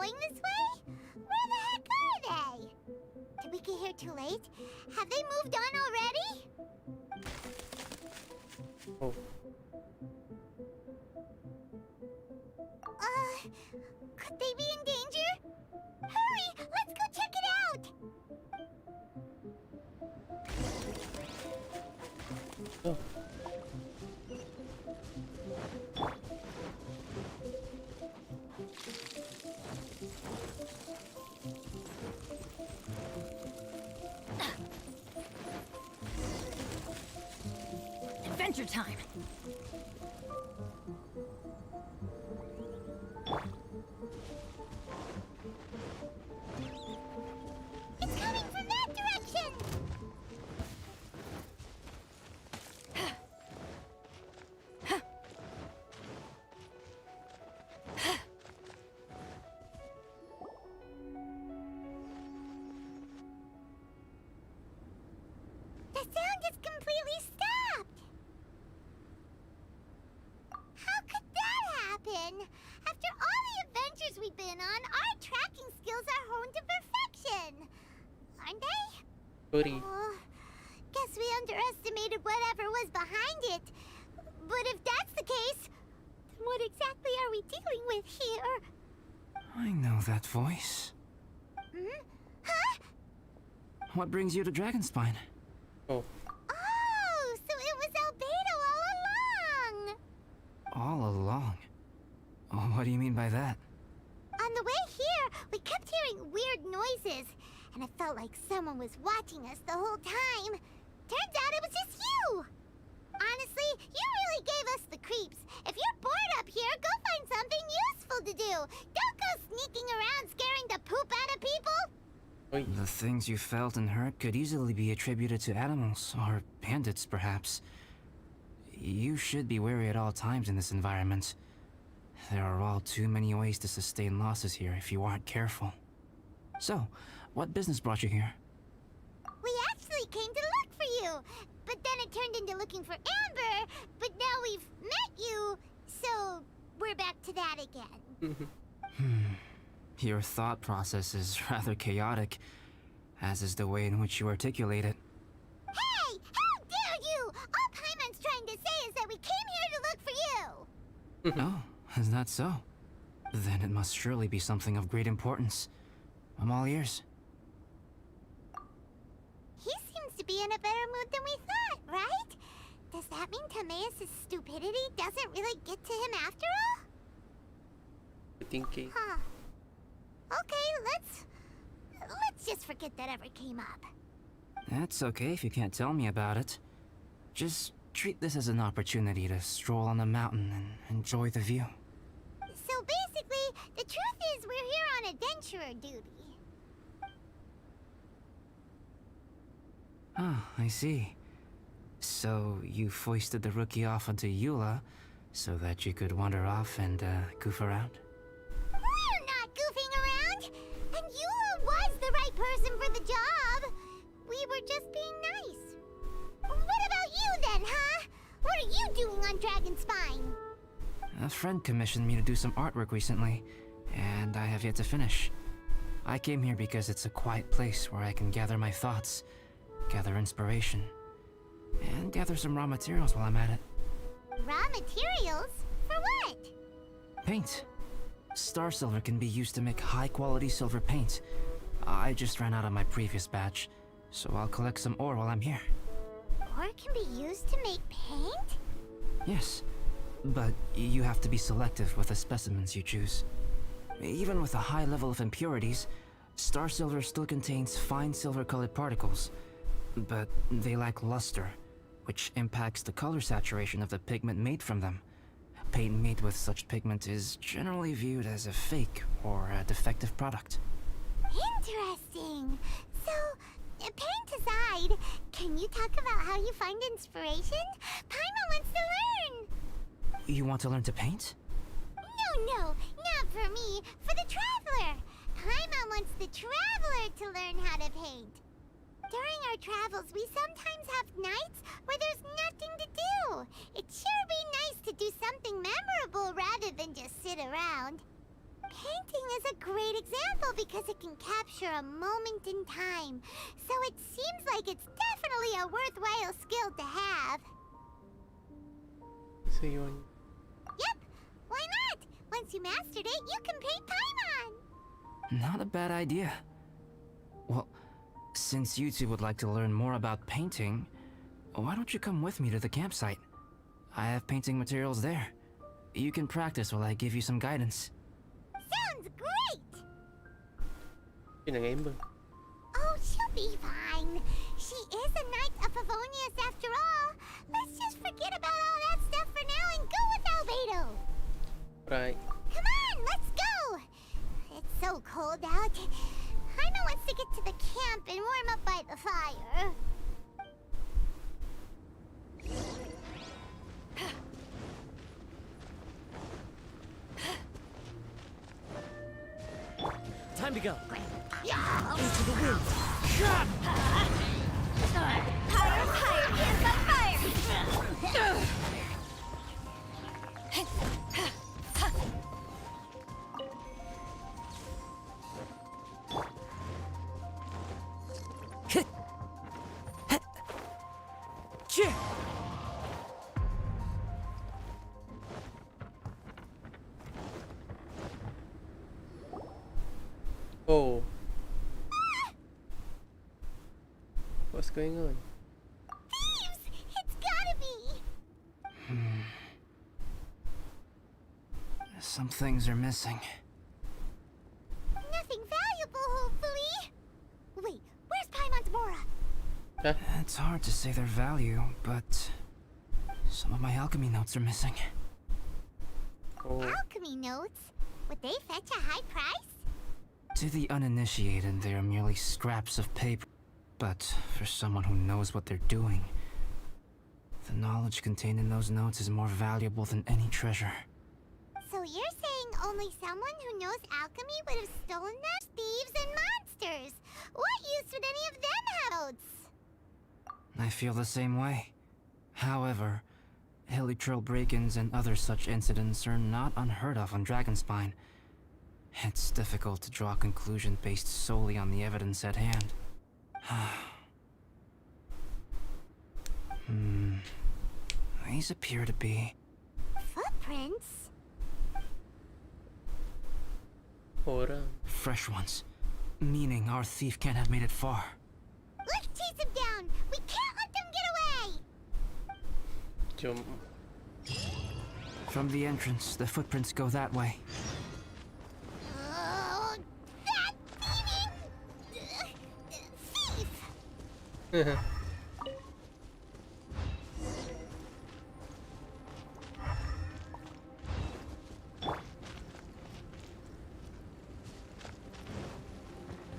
going this way? Where the heck are they? Did we get here too late? Have they moved on already? Oh. Could they be in danger? Hurry! Let's go check it out! Oh. Adventure time! It's coming from that direction! The sound is completely stopped! How could that happen? After all the adventures we've been on, our tracking skills are honed to perfection! Aren't they? Goody. Oh, guess we underestimated whatever was behind it. But if that's the case, then what exactly are we dealing with here? I know that voice. Hmm? Huh? What brings you to Dragonspine? Oh. Oh, so it was Albedo all along! All along? Oh, what do you mean by that? On the way here, we kept hearing weird noises, and it felt like someone was watching us the whole time. Turns out it was just you! Honestly, you really gave us the creeps. If you're bored up here, go find something useful to do. Don't go sneaking around scaring the poop out of people! Oi. The things you felt and heard could easily be attributed to animals, or bandits, perhaps. You should be wary at all times in this environment. There are all too many ways to sustain losses here if you aren't careful. So, what business brought you here? We actually came to look for you, but then it turned into looking for Amber, but now we've met you, so we're back to that again. Your thought process is rather chaotic, as is the way in which you articulate it. Hey! How dare you! All Paimon's trying to say is that we came here to look for you! Oh, is that so? Then it must surely be something of great importance. I'm all ears. He seems to be in a better mood than we thought, right? Does that mean Timaeus' stupidity doesn't really get to him after all? Thinking. Huh. Okay, let's just forget that ever came up. That's okay if you can't tell me about it. Just treat this as an opportunity to stroll on the mountain and enjoy the view. So basically, the truth is we're here on adventurer duty. Ah, I see. So you foisted the rookie off onto Eula so that you could wander off and goof around? We're not goofing around! And Eula was the right person for the job! We were just being nice. What about you then, huh? What are you doing on Dragonspine? A friend commissioned me to do some artwork recently, and I have yet to finish. I came here because it's a quiet place where I can gather my thoughts, gather inspiration, and gather some raw materials while I'm at it. Raw materials? For what? Paint. Star silver can be used to make high-quality silver paint. I just ran out of my previous batch, so I'll collect some ore while I'm here. Ore can be used to make paint? Yes, but you have to be selective with the specimens you choose. Even with a high level of impurities, star silver still contains fine silver-colored particles, but they lack luster, which impacts the color saturation of the pigment made from them. Paint made with such pigment is generally viewed as a fake or a defective product. Interesting. So, paint aside, can you talk about how you find inspiration? Paimon wants to learn. You want to learn to paint? No, not for me. For the traveler. Paimon wants the traveler to learn how to paint. During our travels, we sometimes have nights where there's nothing to do. It'd sure be nice to do something memorable rather than just sit around. Painting is a great example because it can capture a moment in time. So it seems like it's definitely a worthwhile skill to have. So yun. Yep, why not? Once you mastered it, you can paint Paimon. Not a bad idea. Well, since you two would like to learn more about painting, why don't you come with me to the campsite? I have painting materials there. You can practice while I give you some guidance. Sounds great! Yun ang game ba? Oh, she'll be fine. She is a knight of Favonius after all. Let's just forget about all that stuff for now and go with Albedo. Right. Come on, let's go! It's so cold out. Jaime wants to get to the camp and warm up by the fire. Time to go. Into the wind. Higher, higher, hands on fire! Oh. What's going on? Thieves! It's gotta be! Some things are missing. Nothing valuable, hopefully. Wait, where's Paimon's Mora? Huh? It's hard to say their value, but some of my alchemy notes are missing. Oh. Alchemy notes? Would they fetch a high price? To the uninitiated, they are merely scraps of paper. But for someone who knows what they're doing, the knowledge contained in those notes is more valuable than any treasure. So you're saying only someone who knows alchemy would have stolen them? Thieves and monsters! What use would any of them have notes? I feel the same way. However, Hilichurl break-ins and other such incidents are not unheard of on Dragonspine. It's difficult to draw a conclusion based solely on the evidence at hand. These appear to be... Footprints? Ora. fresh ones. Meaning our thief can't have made it far. Let's chase him down! We can't let them get away! Jump. From the entrance, the footprints go that way. Oh, that thieving... thief!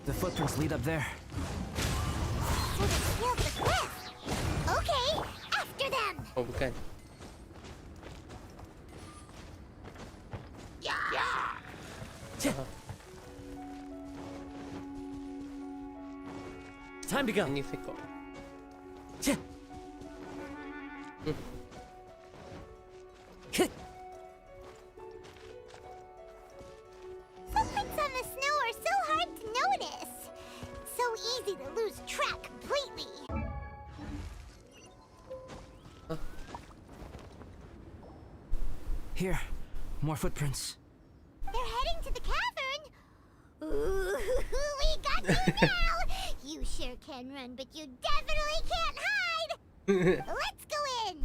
The footprints lead up there. So they scaled the cliff! Okay, after them! Oh, bukan. Time to go. Magnifico. Footprints on the snow are so hard to notice. So easy to lose track completely. Here, more footprints. They're heading to the cavern. Ooh, we got you now. You sure can run, but you definitely can't hide. Let's go in.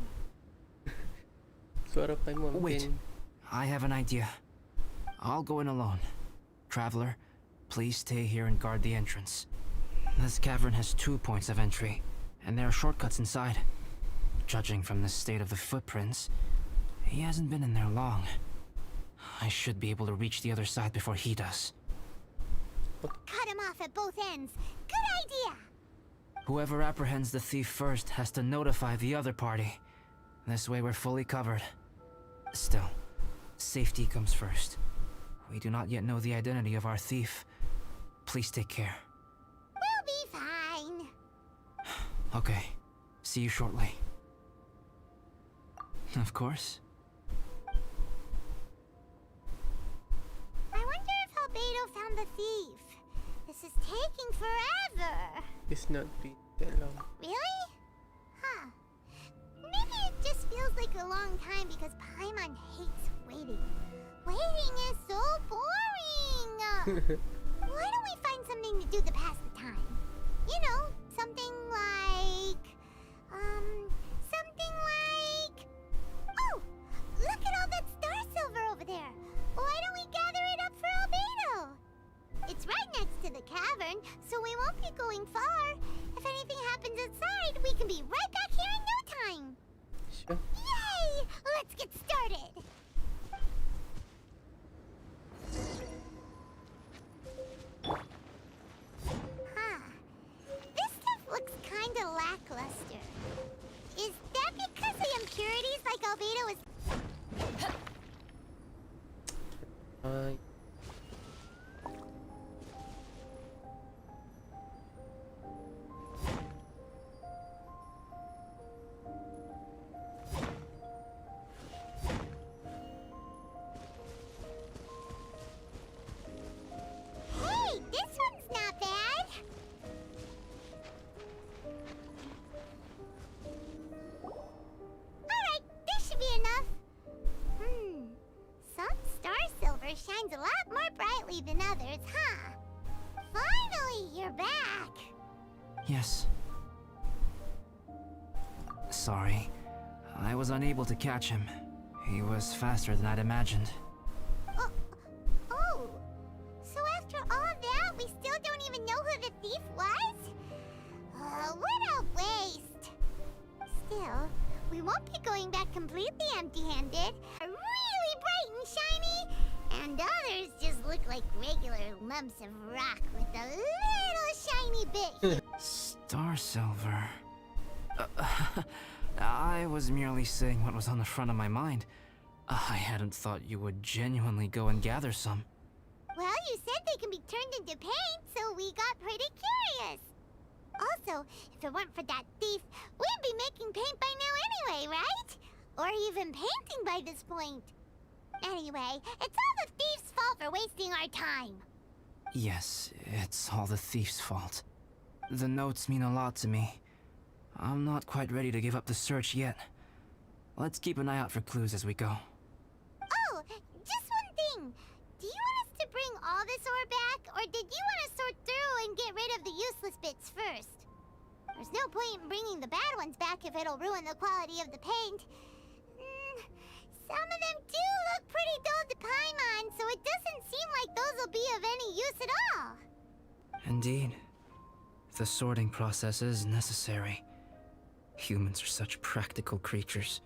Suara Paimon. Wait, I have an idea. I'll go in alone. Traveler, please stay here and guard the entrance. This cavern has 2 points of entry, and there are shortcuts inside. Judging from the state of the footprints, he hasn't been in there long. I should be able to reach the other side before he does. Cut him off at both ends. Good idea. Whoever apprehends the thief first has to notify the other party. This way we're fully covered. Still, safety comes first. We do not yet know the identity of our thief. Please take care. We'll be fine. Okay, see you shortly. Of course. I wonder found the thief. This is taking forever. It's not been that long. Really? Huh. Maybe it just feels like a long time because Paimon hates waiting. Waiting is so boring! Why don't we find something to do to pass the time? You know, something like... Oh! Look at all that star silver over there! Why don't we gather it up for Albedo? It's right next to the cavern, so we won't be going far. If anything happens inside, we can be right back here in no time. Sure. Yay! Let's get started! Huh. This stuff looks kinda lackluster. Is that because the impurities like Albedo is... Ay. Hey, this one's not bad! Alright, this should be enough. Some star silver shines a lot more brightly than others, huh? Finally, you're back! Yes. Sorry. I was unable to catch him. He was faster than I'd imagined. Oh, so after all that, we still don't even know who the thief was? What a waste! Still, we won't be going back completely empty-handed. Really bright and shiny, and others just look like regular lumps of rock with a little shiny bit here. Star silver. I was merely saying what was on the front of my mind. I hadn't thought you would genuinely go and gather some. Well, you said they can be turned into paint, so we got pretty curious. Also, if it weren't for that thief, we'd be making paint by now anyway, right? Or even painting by this point. Anyway, it's all the thief's fault for wasting our time. Yes, it's all the thief's fault. The notes mean a lot to me. I'm not quite ready to give up the search yet. Let's keep an eye out for clues as we go. Oh, just one thing. Do you want us to bring all this ore back, or did you want to sort through and get rid of the useless bits first? There's no point in bringing the bad ones back if it'll ruin the quality of the paint. Some of them do look pretty dull to Paimon, so it doesn't seem like those will be of any use at all. Indeed. The sorting process is necessary. Humans are such practical creatures.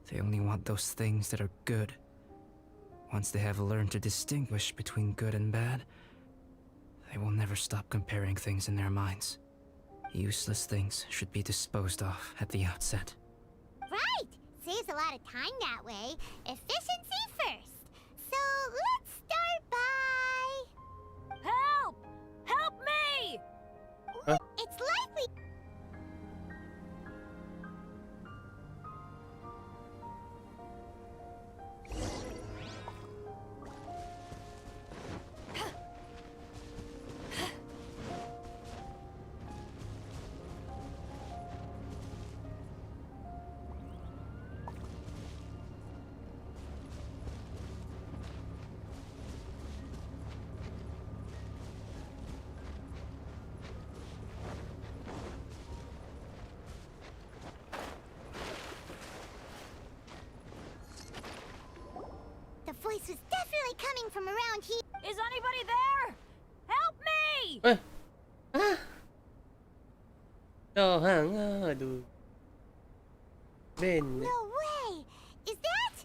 They only want those things that are good. Once they have learned to distinguish between good and bad, they will never stop comparing things in their minds. Useless things should be disposed of at the outset. Right! Saves a lot of time that way. Efficiency first. So let's start by... Help! Help me! It's likely... The voice was definitely coming from around here. Is anybody there? Help me! Aduh. Ben. No way! Is that...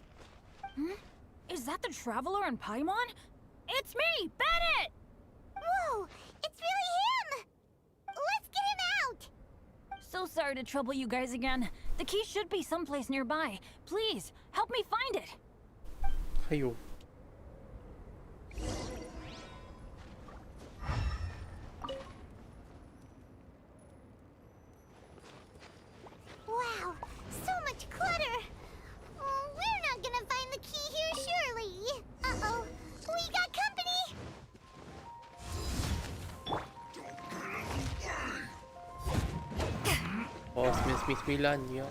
Is that the Traveler and Paimon? It's me, Bennett! Whoa! It's really him! Let's get him out! So sorry to trouble you guys again. The key should be someplace nearby. Please, help me find it. Ayo. Wow, so much clutter! Oh, we're not gonna find the key here, surely! Uh-oh, we got company! Christmas Miss Milania.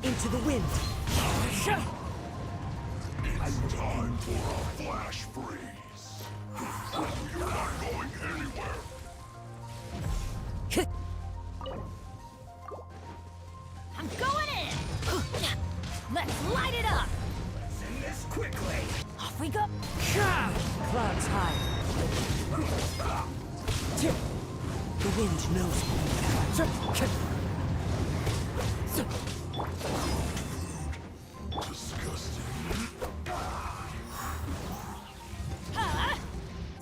Into the wind. It's time for a flash freeze. You're not going anywhere. I'm going in! Let's light it up! Send this quickly. Off we go! Clouds high. The wind knows me. Disgusting.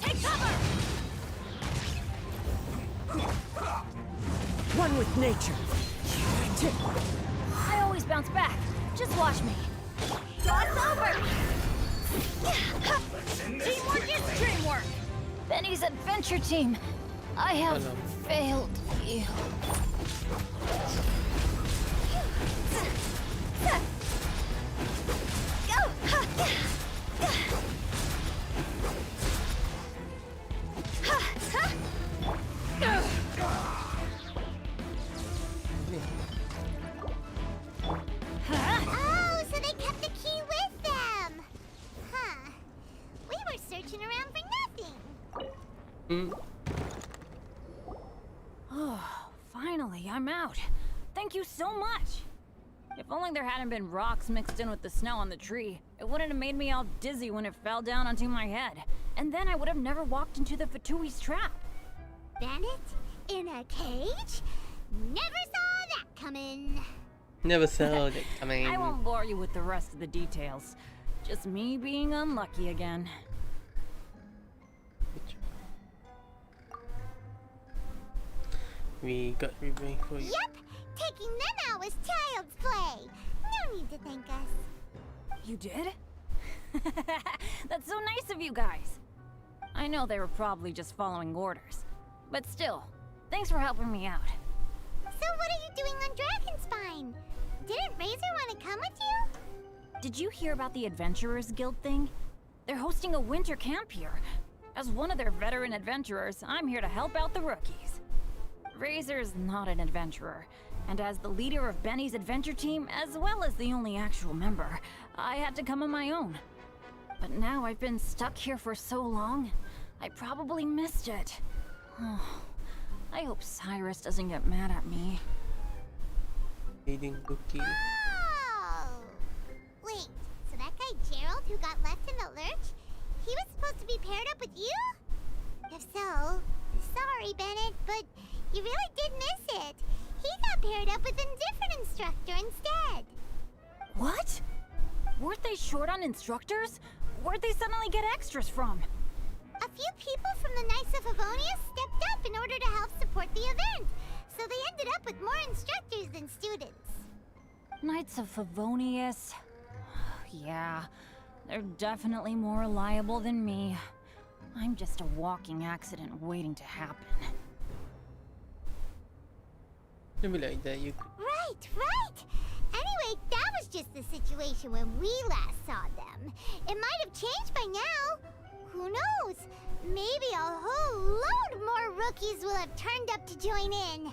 Take cover! One with nature. I always bounce back. Just watch me. It's over! Teamwork is dreamwork! Benny's adventure team. I have Hello. failed you. Oh, so they kept the key with them. Huh. We were searching around for nothing. Hmm. Oh, finally, I'm out. Thank you so much. If only there hadn't been rocks mixed in with the snow on the tree, it wouldn't have made me all dizzy when it fell down onto my head. And then I would have never walked into the Fatui's trap. Bandit in a cage? Never saw that coming. Never saw it coming. I won't bore you with the rest of the details. Just me being unlucky again. We got revenge for you. Yep, taking them out was child's play. No need to thank us. You did? That's so nice of you guys. I know they were probably just following orders. But still, thanks for helping me out. So what are you doing on Dragonspine? Didn't Razor want to come with you? Did you hear about the Adventurers Guild thing? They're hosting a winter camp here. As one of their veteran adventurers, I'm here to help out the rookies. Razor's not an adventurer, and as the leader of Benny's adventure team, as well as the only actual member, I had to come on my own. But now I've been stuck here for so long, I probably missed it. Oh, I hope Cyrus doesn't get mad at me. Eating cookie. Oh! Wait, so that guy Gerald who got left in the lurch, he was supposed to be paired up with you? If so, sorry, Bennett, but you really did miss it. He got paired up with a different instructor instead. What? Weren't they short on instructors? Where'd they suddenly get extras from? A few people from the Knights of Favonius stepped up in order to help support the event, so they ended up with more instructors than students. Knights of Favonius. Yeah, they're definitely more reliable than me. I'm just a walking accident waiting to happen. Don't be like that, you. Right. Anyway, that was just the situation when we last saw them. It might have changed by now. Who knows? Maybe a whole load more rookies will have turned up to join in.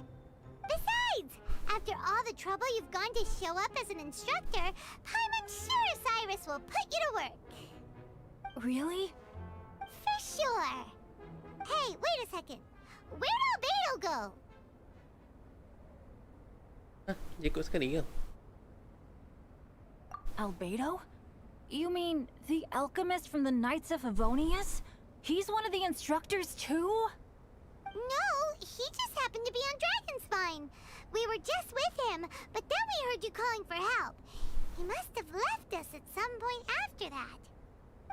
Besides, after all the trouble you've gone to show up as an instructor, I'm sure Cyrus will put you to work. Really? For sure. Hey, wait a second. Where'd Albedo go? Ah, dia ikut sekali ke? Albedo? You mean the alchemist from the Knights of Favonius? He's one of the instructors too? No, he just happened to be on Dragonspine. We were just with him, but then we heard you calling for help. He must have left us at some point after that.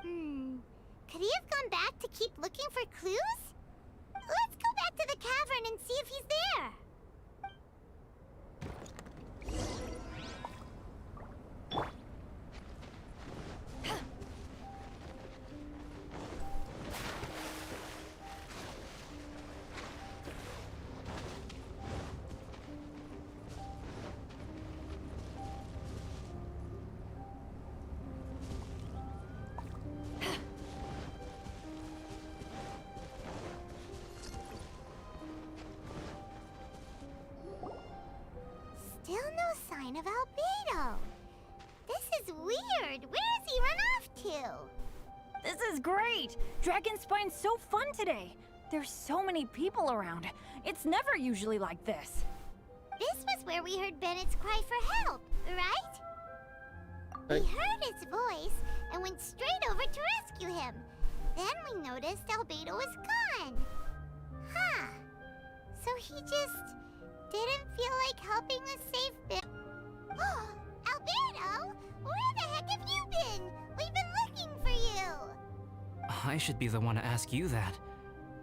Could he have gone back to keep looking for clues? Let's go back to the cavern and see if he's there. is great! Dragonspine's so fun today! There's so many people around. It's never usually like this. This was where we heard Bennett's cry for help, right? We Right. heard his voice and went straight over to rescue him. Then we noticed Albedo was gone. Huh. So he just didn't feel like helping us save Ben. Albedo! Where the heck have you been? We've been looking for you. I should be the one to ask you that.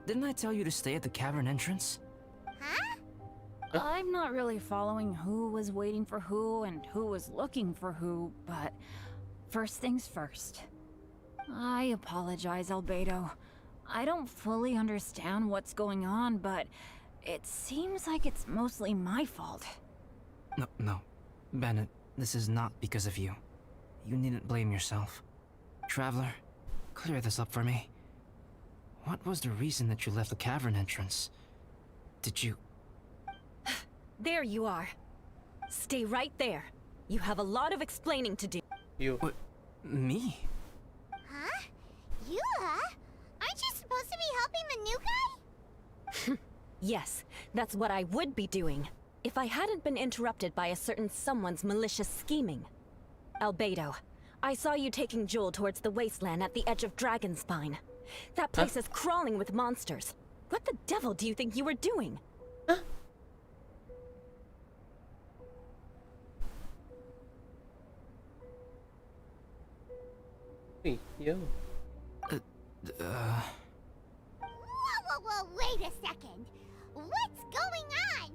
Didn't I tell you to stay at the cavern entrance? Huh? I'm not really following who was waiting for who and who was looking for who, but first things first. I apologize, Albedo. I don't fully understand what's going on, but it seems like it's mostly my fault. No. Bennett, this is not because of you. You needn't blame yourself. Traveler, clear this up for me. What was the reason that you left the cavern entrance? Did you... There you are. Stay right there. You have a lot of explaining to do. You. What? Me? Huh? Eula? Aren't you supposed to be helping the new guy? Yes, that's what I would be doing, if I hadn't been interrupted by a certain someone's malicious scheming. Albedo, I saw you taking Joel towards the wasteland at the edge of Dragonspine. That place is crawling with monsters. What the devil do you think you were doing? Hey, yo. Whoa, wait a second. What's going on?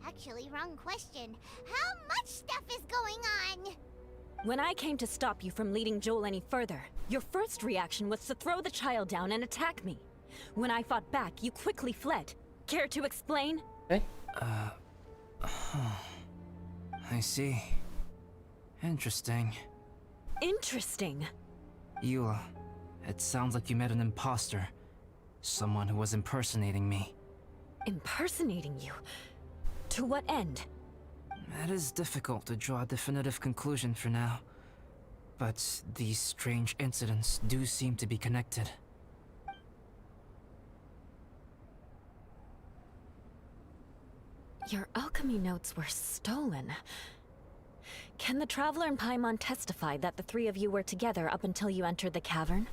Actually, wrong question. How much stuff is going on? When I came to stop you from leading Joel any further, your first reaction was to throw the child down and attack me. When I fought back, you quickly fled. Care to explain? Hey? I see. Interesting. Interesting. Eula, it sounds like you met an imposter. Someone who was impersonating me. Impersonating you? To what end? It is difficult to draw a definitive conclusion for now. But these strange incidents do seem to be connected. Your alchemy notes were stolen. Can the Traveler and Paimon testify that the three of you were together up until you entered the cavern?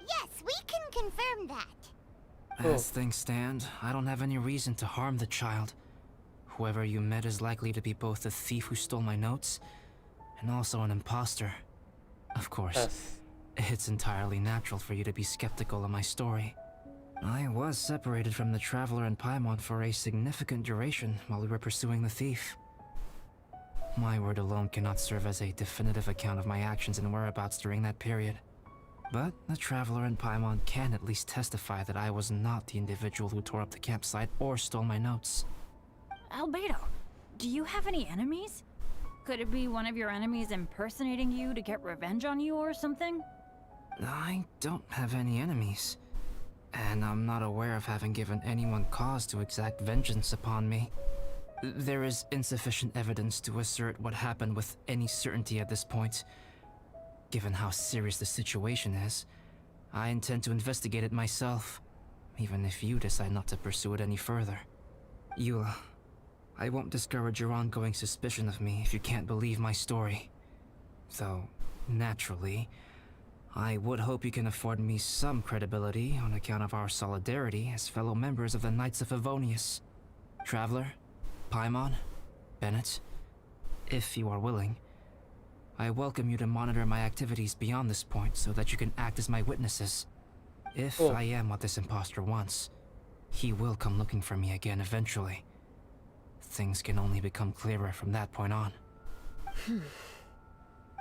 Yes, we can confirm that. As things stand, I don't have any reason to harm the child. Whoever you met is likely to be both the thief who stole my notes, and also an imposter. Of course, Yes. it's entirely natural for you to be skeptical of my story. I was separated from the Traveler and Paimon for a significant duration while we were pursuing the thief. My word alone cannot serve as a definitive account of my actions and whereabouts during that period. But the Traveler and Paimon can at least testify that I was not the individual who tore up the campsite or stole my notes. Albedo, do you have any enemies? Could it be one of your enemies impersonating you to get revenge on you or something? I don't have any enemies. And I'm not aware of having given anyone cause to exact vengeance upon me. There is insufficient evidence to assert what happened with any certainty at this point. Given how serious the situation is, I intend to investigate it myself, even if you decide not to pursue it any further. Eula, I won't discourage your ongoing suspicion of me if you can't believe my story. Though, naturally, I would hope you can afford me some credibility on account of our solidarity as fellow members of the Knights of Favonius. Traveler, Paimon, Bennett, if you are willing, I welcome you to monitor my activities beyond this point so that you can act as my witnesses. If I am what this imposter wants, he will come looking for me again eventually. Things can only become clearer from that point on.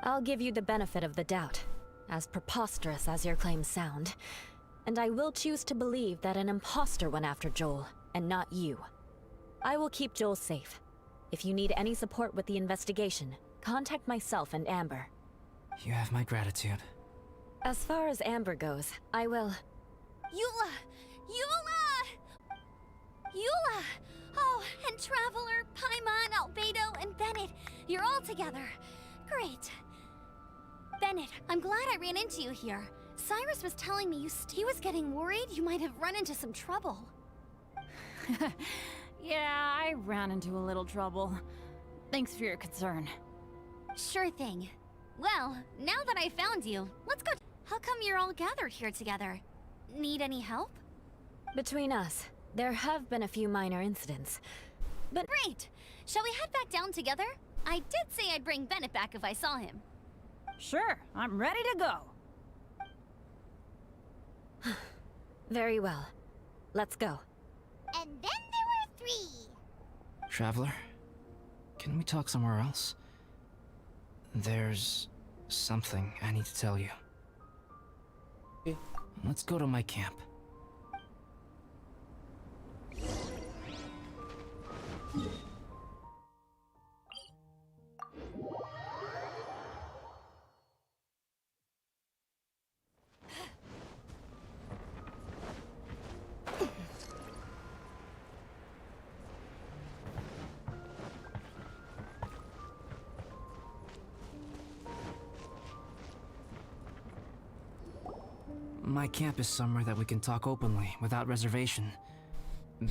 I'll give you the benefit of the doubt, as preposterous as your claims sound. And I will choose to believe that an imposter went after Joel, and not you. I will keep Joel safe. If you need any support with the investigation, contact myself and Amber. You have my gratitude. As far as Amber goes, I will... Eula! Eula! Eula! Oh, and Traveler, Paimon, Albedo, and Bennett. You're all together. Great. Bennett, I'm glad I ran into you here. Cyrus was telling me he was getting worried you might have run into some trouble. Yeah, I ran into a little trouble. Thanks for your concern. Sure thing. Well, now that I found you, let's go. How come you're all gathered here together? Need any help? Between us, there have been a few minor incidents. But Great! Shall we head back down together? I did say I'd bring Bennett back if I saw him. Sure, I'm ready to go. very well. Let's go. And then there were 3. Traveler, can we talk somewhere else? There's something I need to tell you. Okay. Let's go to my camp. My camp is somewhere that we can talk openly, without reservation.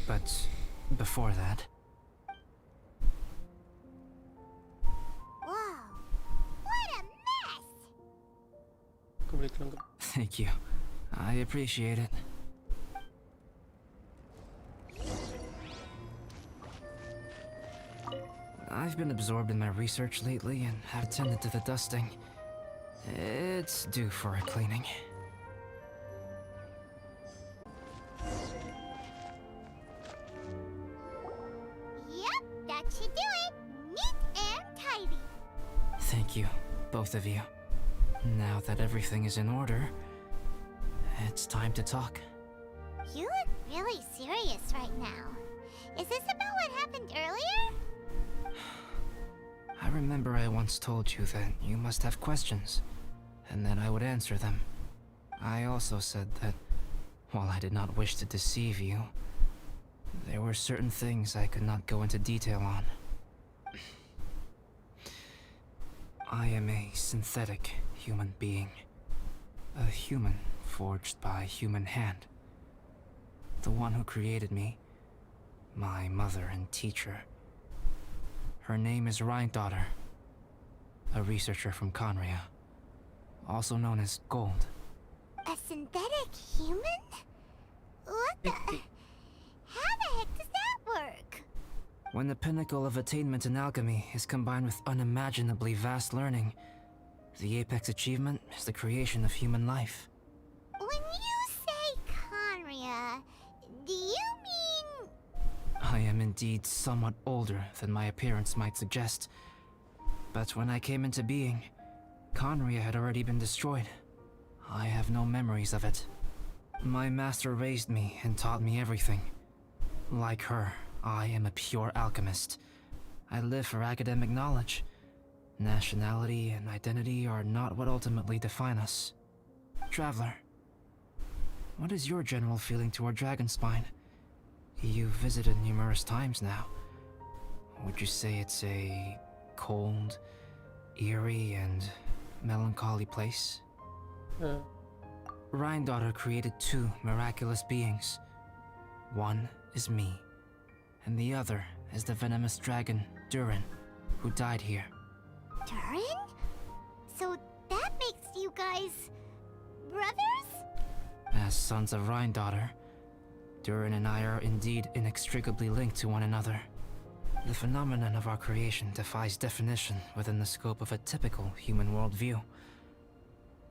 But before that... Whoa. What a mess! Kembali ke lengkap. Thank you. I appreciate it. I've been absorbed in my research lately and have attended to the dusting. It's due for a cleaning. Yep, that should do it. Neat and tidy. Thank you, both of you. Now that everything is in order, it's time to talk. You look really serious right now. Is this about what happened earlier? I remember I once told you that you must have questions, and that I would answer them. I also said that, while I did not wish to deceive you, there were certain things I could not go into detail on. I am a synthetic human being. A human forged by a human hand. The one who created me, my mother and teacher. Her name is Rhine-daughter, a researcher from Conria, also known as Gold. A synthetic human? What the... How the heck does that work? When the pinnacle of attainment in alchemy is combined with unimaginably vast learning, the apex achievement is the creation of human life. When you say Conria, do you mean... I am indeed somewhat older than my appearance might suggest. But when I came into being, Conria had already been destroyed. I have no memories of it. My master raised me and taught me everything. Like her, I am a pure alchemist. I live for academic knowledge. Nationality and identity are not what ultimately define us. Traveler, what is your general feeling toward Dragonspine? You've visited numerous times now. Would you say it's a cold, eerie, and melancholy place? Rhine-daughter created 2 miraculous beings. One is me, and the other is the venomous dragon, Durin, who died here. Durin? So that makes you guys... brothers? As sons of Rhine-daughter, Durin and I are indeed inextricably linked to one another. The phenomenon of our creation defies definition within the scope of a typical human worldview.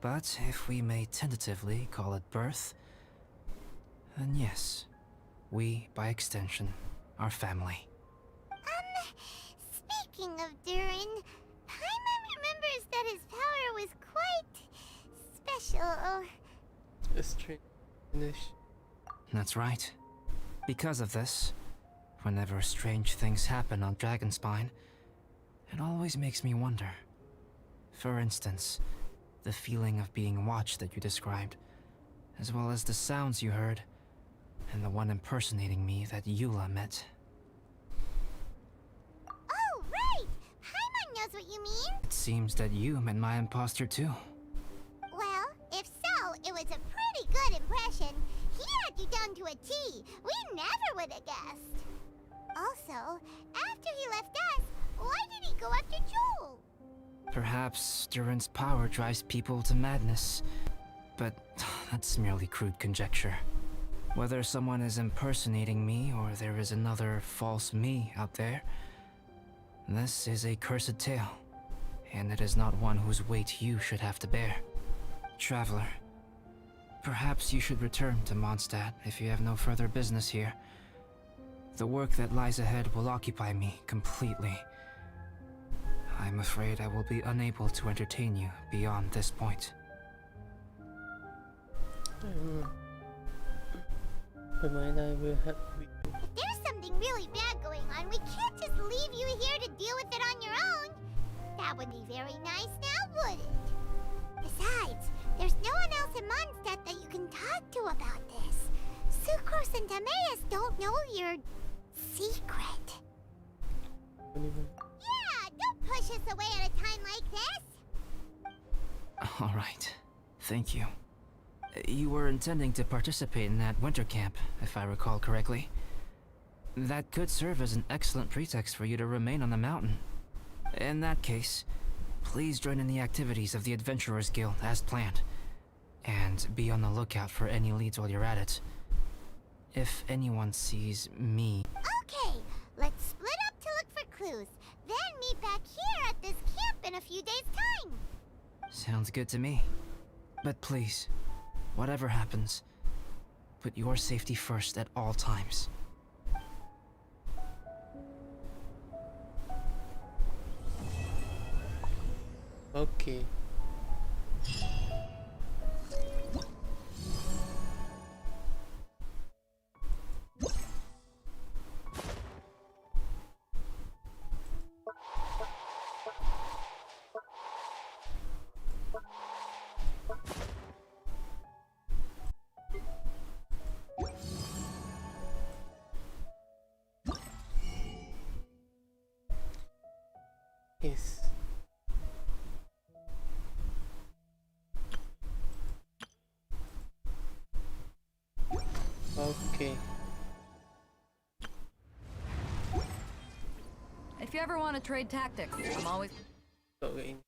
But if we may tentatively call it birth, then yes, we, by extension, are family. Speaking of Durin, Paimon remembers that his power was quite... special. A strange. That's right. Because of this, whenever strange things happen on Dragonspine, it always makes me wonder. For instance, the feeling of being watched that you described, as well as the sounds you heard, and the one impersonating me that Eula met. Oh, right! Paimon knows what you mean. It seems that you met my imposter too. Well, if so, it was down to a T. We never would have guessed. Also, after he left us, why did he go after Joel? Perhaps Durin's power drives people to madness. But that's merely crude conjecture. Whether someone is impersonating me or there is another false me out there, this is a cursed tale, and it is not one whose weight you should have to bear. Traveler, perhaps you should return to Mondstadt if you have no further business here. The work that lies ahead will occupy me completely. I'm afraid I will be unable to entertain you beyond this point. But mine, I will help you. If there's something really bad going on, we can't just leave you here to deal with it on your own. That would be very nice now, would it? Besides, there's no one else in Mondstadt that you can talk to about this. Sucrose and Timaeus don't know your secret. Yeah, don't push us away at a time like this. All right. Thank you. You were intending to participate in that winter camp, if I recall correctly. That could serve as an excellent pretext for you to remain on the mountain. In that case, please join in the activities of the Adventurers Guild as planned. And be on the lookout for any leads while you're at it. If anyone sees me... Okay, let's split up to look for clues. Then meet back here at this camp in a few days' time. Sounds good to me. But please, whatever happens, put your safety first at all times. Okay. Yes. Okay. If you ever want to trade tactics, I'm always... So in